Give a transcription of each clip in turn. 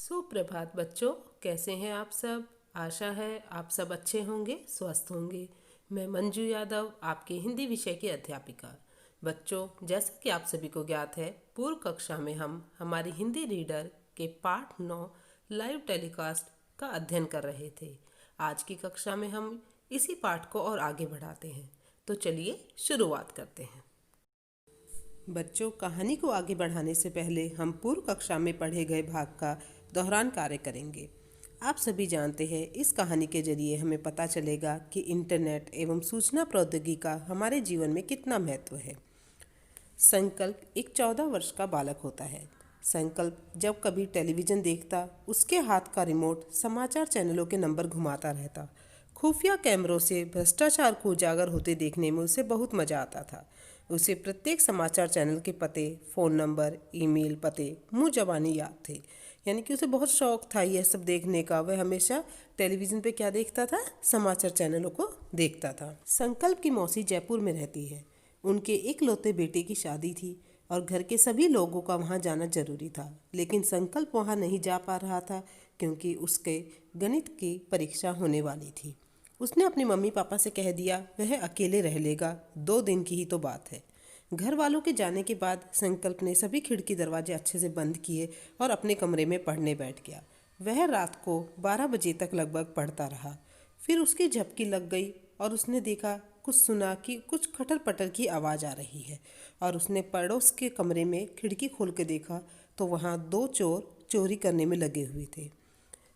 सुप्रभात बच्चों, कैसे हैं आप सब। आशा है आप सब अच्छे होंगे, स्वस्थ होंगे। मैं मंजू यादव, आपके हिंदी विषय की अध्यापिका। बच्चों, जैसा कि आप सभी को ज्ञात है, पूर्व कक्षा में हम हमारी हिंदी रीडर के पाठ 9 लाइव टेलीकास्ट का अध्ययन कर रहे थे। आज की कक्षा में हम इसी पाठ को और आगे बढ़ाते हैं। तो चलिए शुरुआत करते हैं। बच्चों, कहानी को आगे बढ़ाने से पहले हम पूर्व कक्षा में पढ़े गए भाग का दोहरान कार्य करेंगे। आप सभी जानते हैं, इस कहानी के जरिए हमें पता चलेगा कि इंटरनेट एवं सूचना प्रौद्योगिकी का हमारे जीवन में कितना महत्व है। संकल्प एक 14 वर्ष का बालक होता है। संकल्प जब कभी टेलीविज़न देखता, उसके हाथ का रिमोट समाचार चैनलों के नंबर घुमाता रहता। खुफिया कैमरों से भ्रष्टाचार को उजागर होते देखने में उसे बहुत मज़ा आता था। उसे प्रत्येक समाचार चैनल के पते, फ़ोन नंबर, ईमेल पते मुँह ज़बानी याद थे। यानी कि उसे बहुत शौक था यह सब देखने का। वह हमेशा टेलीविज़न पे क्या देखता था? समाचार चैनलों को देखता था। संकल्प की मौसी जयपुर में रहती है। उनके इकलौते बेटे की शादी थी और घर के सभी लोगों का वहाँ जाना जरूरी था। लेकिन संकल्प वहाँ नहीं जा पा रहा था क्योंकि उसके गणित की परीक्षा होने वाली थी। उसने अपनी मम्मी पापा से कह दिया वह अकेले रह लेगा, 2 दिन की ही तो बात है। घर वालों के जाने के बाद संकल्प ने सभी खिड़की दरवाजे अच्छे से बंद किए और अपने कमरे में पढ़ने बैठ गया। वह रात को 12 बजे तक लगभग पढ़ता रहा। फिर उसकी झपकी लग गई और उसने देखा, कुछ सुना कि कुछ खटर पटर की आवाज़ आ रही है और उसने पड़ोस के कमरे में खिड़की खोल के देखा तो वहाँ 2 चोर चोरी करने में लगे हुए थे।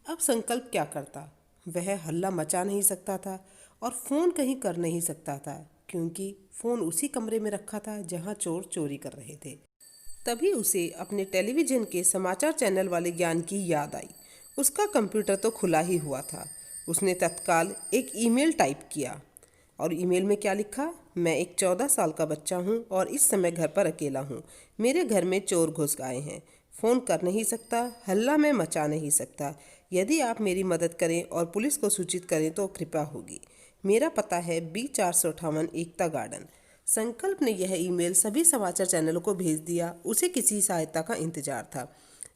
अब संकल्प क्या करता? वह हल्ला मचा नहीं सकता था और फ़ोन कहीं कर नहीं सकता था क्योंकि फ़ोन उसी कमरे में रखा था जहाँ चोर चोरी कर रहे थे। तभी उसे अपने टेलीविज़न के समाचार चैनल वाले ज्ञान की याद आई। उसका कंप्यूटर तो खुला ही हुआ था। उसने तत्काल एक ईमेल टाइप किया और ईमेल में क्या लिखा? मैं एक 14 साल का बच्चा हूँ और इस समय घर पर अकेला हूँ। मेरे घर में चोर घुस आए हैं। फ़ोन कर नहीं सकता, हल्ला मैं मचा नहीं सकता। यदि आप मेरी मदद करें और पुलिस को सूचित करें तो कृपा होगी। मेरा पता है B 458 एकता गार्डन। संकल्प ने यह ईमेल सभी समाचार चैनलों को भेज दिया। उसे किसी सहायता का इंतजार था।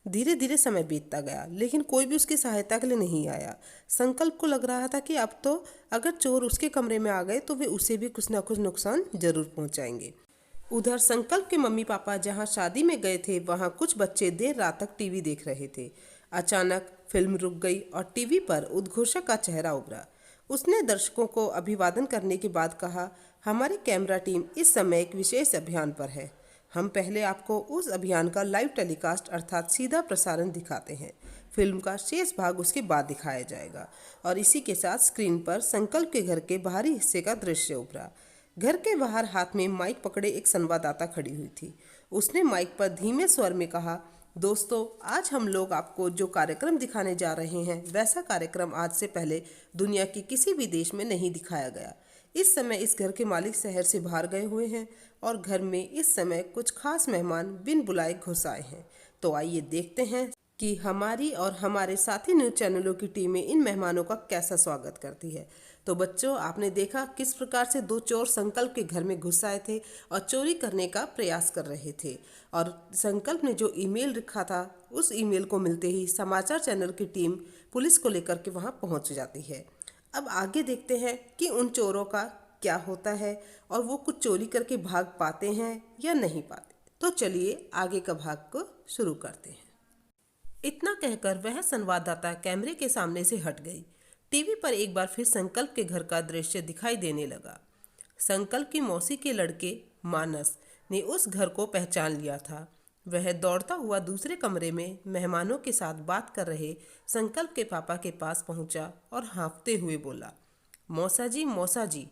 धीरे धीरे समय बीतता गया लेकिन कोई भी उसकी सहायता के लिए नहीं आया। संकल्प को लग रहा था कि अब तो अगर चोर उसके कमरे में आ गए तो वे उसे भी कुछ ना कुछ नुकसान जरूर पहुंचाएंगे। उधर संकल्प के मम्मी पापा जहां शादी में गए थे वहां कुछ बच्चे देर रात तक टीवी देख रहे थे। अचानक फिल्म रुक गई और टीवी पर उद्घोषक का चेहरा उभरा। उसने दर्शकों को अभिवादन करने के बाद कहा, हमारी कैमरा टीम इस समय एक विशेष अभियान पर है। हम पहले आपको उस अभियान का लाइव टेलीकास्ट अर्थात सीधा प्रसारण दिखाते हैं। फिल्म का शेष भाग उसके बाद दिखाया जाएगा। और इसी के साथ स्क्रीन पर संकल्प के घर के बाहरी हिस्से का दृश्य उभरा। घर के बाहर हाथ में माइक पकड़े एक संवाददाता खड़ी हुई थी। उसने माइक पर धीमे स्वर में कहा, दोस्तों, आज हम लोग आपको जो कार्यक्रम दिखाने जा रहे हैं वैसा कार्यक्रम आज से पहले दुनिया के किसी भी देश में नहीं दिखाया गया। इस समय इस घर के मालिक शहर से बाहर गए हुए हैं और घर में इस समय कुछ खास मेहमान बिन बुलाए घुस आए हैं। तो आइए देखते हैं कि हमारी और हमारे साथी न्यूज़ चैनलों की टीमें इन मेहमानों का कैसा स्वागत करती है। तो बच्चों, आपने देखा किस प्रकार से 2 चोर संकल्प के घर में घुस आए थे और चोरी करने का प्रयास कर रहे थे। और संकल्प ने जो ईमेल लिखा था उस ईमेल को मिलते ही समाचार चैनल की टीम पुलिस को लेकर के वहां पहुंच जाती है। अब आगे देखते हैं कि उन चोरों का क्या होता है और वो कुछ चोरी करके भाग पाते हैं या नहीं पाते। तो चलिए आगे का भाग को शुरू करते हैं। इतना कहकर वह संवाददाता कैमरे के सामने से हट गई। टीवी पर एक बार फिर संकल्प के घर का दृश्य दिखाई देने लगा। संकल्प की मौसी के लड़के मानस ने उस घर को पहचान लिया था। वह दौड़ता हुआ दूसरे कमरे में मेहमानों के साथ बात कर रहे संकल्प के पापा के पास पहुंचा और हाँफते हुए बोला, मौसा जी,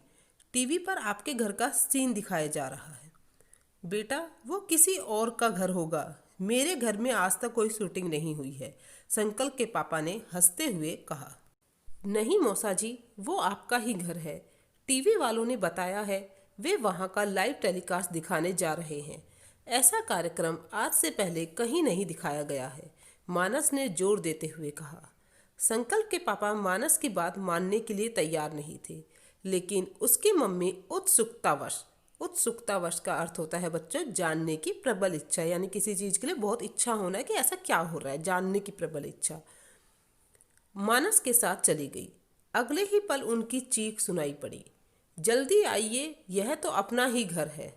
टीवी पर आपके घर का सीन दिखाया जा रहा है। बेटा, वो किसी और का घर होगा। मेरे घर में आज तक कोई शूटिंग नहीं हुई है, संकल्प के पापा ने हंसते हुए कहा। नहीं मौसा जी, वो आपका ही घर है। टीवी वालों ने बताया है, वे वहाँ का लाइव टेलीकास्ट दिखाने जा रहे हैं। ऐसा कार्यक्रम आज से पहले कहीं नहीं दिखाया गया है, मानस ने जोर देते हुए कहा। संकल्प के पापा मानस की बात मानने के लिए तैयार नहीं थे, लेकिन उसकी मम्मी उत्सुकतावश उत्सुकतावश का अर्थ होता है बच्चों जानने की प्रबल इच्छा, यानी किसी चीज के लिए बहुत इच्छा होना है कि ऐसा क्या हो रहा है, जानने की प्रबल इच्छा। मानस के साथ चली गई। अगले ही पल उनकी चीख सुनाई पड़ी, जल्दी आइए, यह तो अपना ही घर है।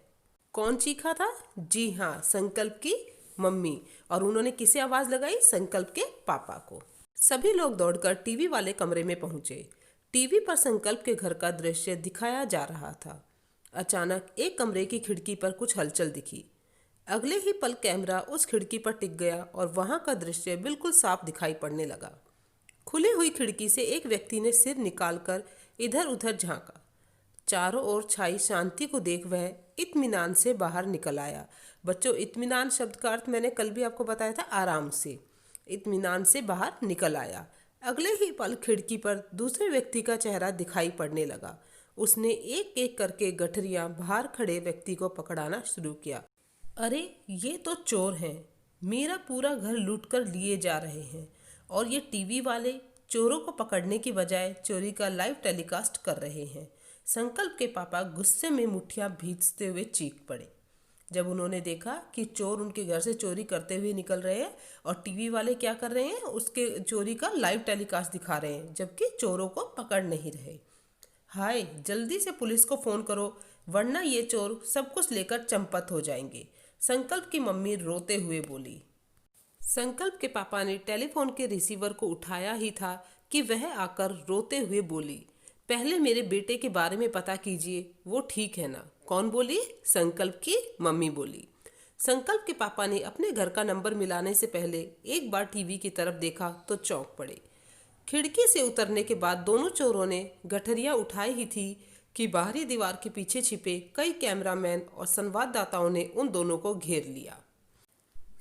कौन चीखा था? जी हाँ, संकल्प की मम्मी। और उन्होंने किसे आवाज लगाई? संकल्प के पापा को। सभी लोग दौड़कर टीवी वाले कमरे में पहुंचे। टीवी पर संकल्प के घर का दृश्य दिखाया जा रहा था। अचानक एक कमरे की खिड़की पर कुछ हलचल दिखी। अगले ही पल कैमरा उस खिड़की पर टिक गया और वहां का दृश्य बिल्कुल साफ दिखाई पड़ने लगा। खुली हुई खिड़की से एक व्यक्ति ने सिर निकालकर इधर उधर झांका। चारों ओर छाई शांति को देख वह इत्मीनान से बाहर निकल आया। बच्चों, इत्मीनान शब्द का अर्थ मैंने कल भी आपको बताया था, आराम से। इत्मीनान से बाहर निकल आया। अगले ही पल खिड़की पर दूसरे व्यक्ति का चेहरा दिखाई पड़ने लगा। उसने एक एक करके गठरियां बाहर खड़े व्यक्ति को पकड़ाना शुरू किया। अरे, ये तो चोर हैं, मेरा पूरा घर लूट कर लिए जा रहे हैं। और ये टीवी वाले चोरों को पकड़ने की बजाय चोरी का लाइव टेलीकास्ट कर रहे हैं। संकल्प के पापा गुस्से में मुट्ठियां भींचते हुए चीख पड़े जब उन्होंने देखा कि चोर उनके घर से चोरी करते हुए निकल रहे हैं और टीवी वाले क्या कर रहे हैं, उसके चोरी का लाइव टेलीकास्ट दिखा रहे हैं, जबकि चोरों को पकड़ नहीं रहे। हाय, जल्दी से पुलिस को फोन करो, वरना ये चोर सब कुछ लेकर चंपत हो जाएंगे, संकल्प की मम्मी रोते हुए बोली। संकल्प के पापा ने टेलीफोन के रिसीवर को उठाया ही था कि वह आकर रोते हुए बोली, पहले मेरे बेटे के बारे में पता कीजिए, वो ठीक है ना? कौन बोली? संकल्प की मम्मी बोली। संकल्प के पापा ने अपने घर का नंबर मिलाने से पहले एक बार टीवी की तरफ देखा तो चौंक पड़े। खिड़की से उतरने के बाद दोनों चोरों ने गठरियां उठाई ही थी कि बाहरी दीवार के पीछे छिपे कई कैमरामैन और संवाददाताओं ने उन दोनों को घेर लिया।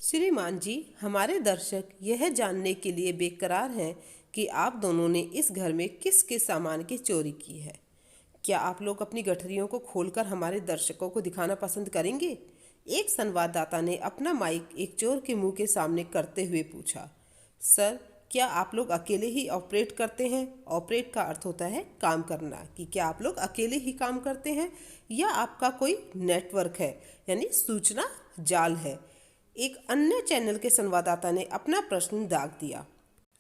श्रीमान जी, हमारे दर्शक यह जानने के लिए बेकरार हैं कि आप दोनों ने इस घर में किस किस सामान की चोरी की है। क्या आप लोग अपनी गठरियों को खोलकर हमारे दर्शकों को दिखाना पसंद करेंगे? एक संवाददाता ने अपना माइक एक चोर के मुंह के सामने करते हुए पूछा। सर, क्या आप लोग अकेले ही ऑपरेट करते हैं? ऑपरेट का अर्थ होता है काम करना, कि क्या आप लोग अकेले ही काम करते हैं या आपका कोई नेटवर्क है, यानी सूचना जाल है। एक अन्य चैनल के संवाददाता ने अपना प्रश्न दाग दिया।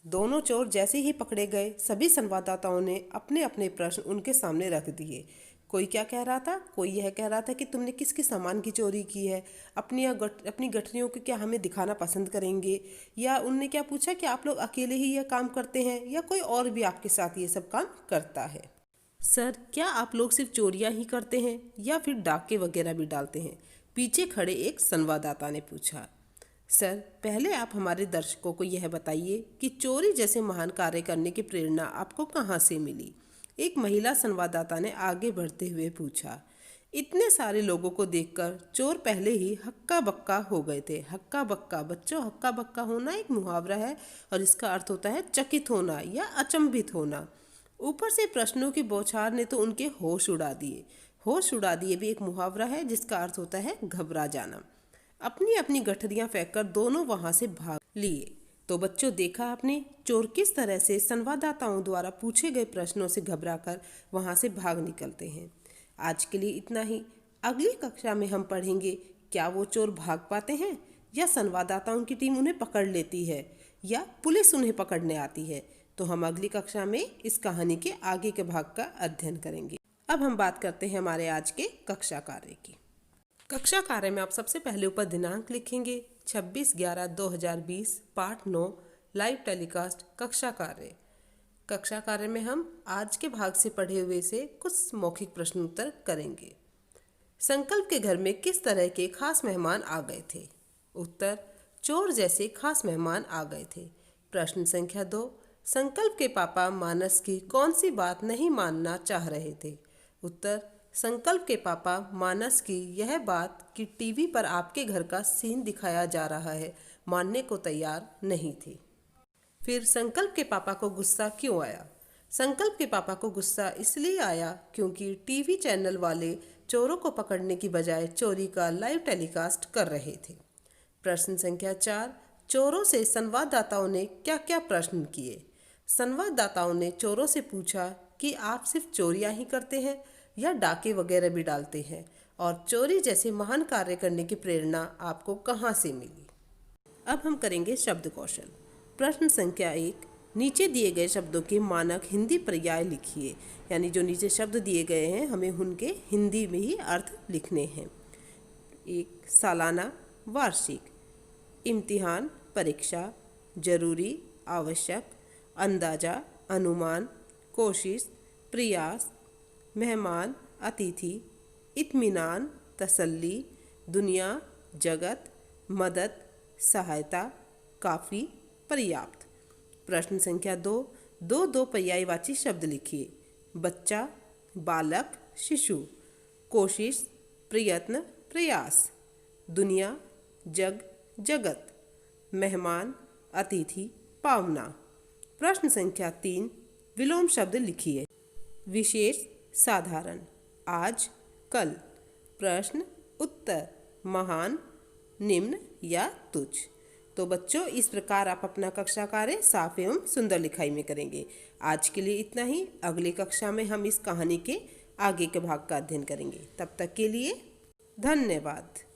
दोनों चोर जैसे ही पकड़े गए, सभी संवाददाताओं ने अपने अपने प्रश्न उनके सामने रख दिए। कोई क्या कह रहा था? कोई यह कह रहा था कि तुमने किस किस सामान की चोरी की है, अपनी गठरियों को क्या हमें दिखाना पसंद करेंगे, या उनने क्या पूछा कि आप लोग अकेले ही यह काम करते हैं या कोई और भी आपके साथ ये सब काम करता है। सर, क्या आप लोग सिर्फ चोरियां ही करते हैं या फिर डाके वगैरह भी डालते हैं? पीछे खड़े एक संवाददाता ने पूछा। सर, पहले आप हमारे दर्शकों को यह बताइए कि चोरी जैसे महान कार्य करने की प्रेरणा आपको कहाँ से मिली? एक महिला संवाददाता ने आगे बढ़ते हुए पूछा। इतने सारे लोगों को देखकर चोर पहले ही हक्का बक्का हो गए थे। हक्का बक्का, बच्चों, हक्का बक्का होना एक मुहावरा है और इसका अर्थ होता है चकित होना या अचंभित होना। ऊपर से प्रश्नों की बौछार ने तो उनके होश उड़ा दिए। होश उड़ा दिए भी एक मुहावरा है जिसका अर्थ होता है घबरा जाना। अपनी अपनी गठरियां फेंककर दोनों वहां से भाग लिए। तो बच्चों, देखा आपने चोर किस तरह से संवाददाताओं द्वारा पूछे गए प्रश्नों से घबराकर वहां से भाग निकलते हैं। आज के लिए इतना ही। अगली कक्षा में हम पढ़ेंगे क्या वो चोर भाग पाते हैं या संवाददाताओं की टीम उन्हें पकड़ लेती है या पुलिस उन्हें पकड़ने आती है। तो हम अगली कक्षा में इस कहानी के आगे के भाग का अध्ययन करेंगे। अब हम बात करते हैं हमारे आज के कक्षा कार्य की। कक्षा कार्य में आप सबसे पहले ऊपर दिनांक लिखेंगे 26/11/2020, पाठ 9, लाइव टेलीकास्ट कक्षा कार्य। कक्षा कार्य में हम आज के भाग से पढ़े हुए से कुछ मौखिक प्रश्न उत्तर करेंगे। संकल्प के घर में किस तरह के खास मेहमान आ गए थे? उत्तर, चोर जैसे खास मेहमान आ गए थे। प्रश्न संख्या 2, संकल्प के पापा मानस की कौन सी बात नहीं मानना चाह रहे थे? उत्तर, संकल्प के पापा मानस की यह बात कि टीवी पर आपके घर का सीन दिखाया जा रहा है मानने को तैयार नहीं थे। फिर संकल्प के पापा को गुस्सा क्यों आया? संकल्प के पापा को गुस्सा इसलिए आया क्योंकि टीवी चैनल वाले चोरों को पकड़ने की बजाय चोरी का लाइव टेलीकास्ट कर रहे थे। प्रश्न संख्या 4, चोरों से संवाददाताओं ने क्या क्या प्रश्न किए? संवाददाताओं ने चोरों से पूछा कि आप सिर्फ चोरियां ही करते हैं या डाके वगैरह भी डालते हैं, और चोरी जैसे महान कार्य करने की प्रेरणा आपको कहाँ से मिली? अब हम करेंगे शब्द कौशल। प्रश्न संख्या 1, नीचे दिए गए शब्दों के मानक हिंदी पर्याय लिखिए। यानी जो नीचे शब्द दिए गए हैं हमें उनके हिंदी में ही अर्थ लिखने हैं। 1, सालाना, वार्षिक। इम्तिहान, परीक्षा। जरूरी, आवश्यक। अंदाजा, अनुमान। कोशिश, प्रयास। मेहमान, अतिथि। इत्मीनान, तसल्ली। दुनिया, जगत। मदद, सहायता। काफ़ी, पर्याप्त। प्रश्न संख्या 2, दो पर्यायवाची शब्द लिखिए। बच्चा, बालक, शिशु। कोशिश, प्रयत्न, प्रयास। दुनिया, जग, जगत। मेहमान, अतिथि, पावना। प्रश्न संख्या 3, विलोम शब्द लिखिए। विशेष, साधारण। आज, कल। प्रश्न, उत्तर, महान, निम्न या तुच्छ। तो बच्चों, इस प्रकार आप अपना कक्षा कार्य साफ एवं सुंदर लिखाई में करेंगे। आज के लिए इतना ही। अगली कक्षा में हम इस कहानी के आगे के भाग का अध्ययन करेंगे। तब तक के लिए धन्यवाद।